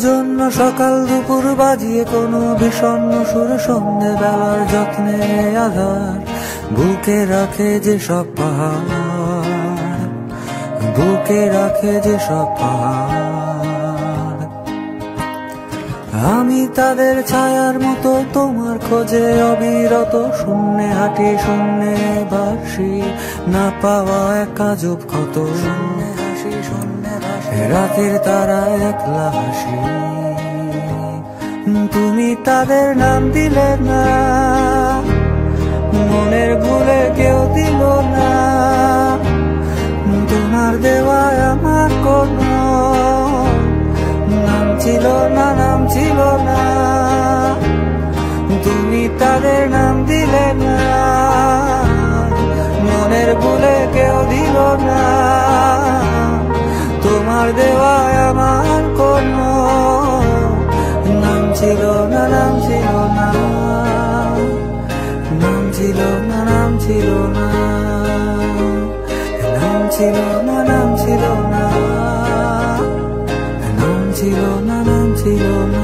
জন্য সকাল দুপুর বাজিয়ে কোনো বিষণ্ণ সুরে সন্ধে বেলার যত্নে আধার বুকে রাখে যে সব পাহাড়, বুকে রাখে যে সব পাহাড়। আমি তাদের ছায়ার মতো তোমার খোঁজে অবিরত, শূন্যে হাঁটি শূন্যে বাসি, না পাওয়া এক আজব ক্ষত। শূন্যে হাসি শূন্যে ভাসি, রাতের তারা একলা হাসি। তুমি তাদের নাম দিলে না, মনের ভুলে কেউ দিল না। তোমার দেওয়ায় আমার কোনো নাম ছিল না, নাম ছিল না। তুমি তাদের নাম দিলে না, মনের ভুলে কেউ দিল না। তোমার দেওয়ায় আমার কোনো নাম ছিল না, নাম ছিল না, নাম ছিল না, নাম ছিল না, নাম ছিল না, নাম ছিল না, নাম ছিল না, নাম ছিল না।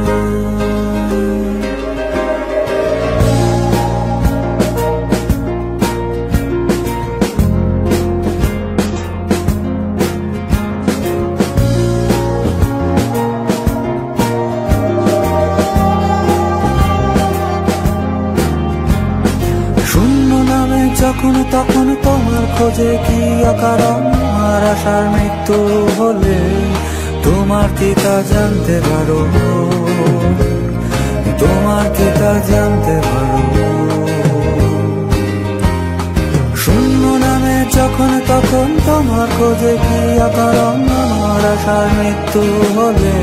শূন্য নামে যখন তখন তোমার খোঁজে কি অকারণ, আর আশার মৃত্যু হলে তোমার কি তা জানতে পারো, তোমার কি তা জানতে পারো। শূন্য নামে যখন তখন তোমার খোঁজে কি অকারণ, আমার আশার মৃত্যু হলে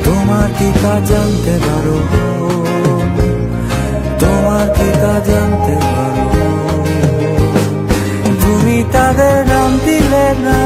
তোমার কি তা জানতে পারো, তোমার কি তা জানতে পারো। তুমি তাদের নাম দিলে না,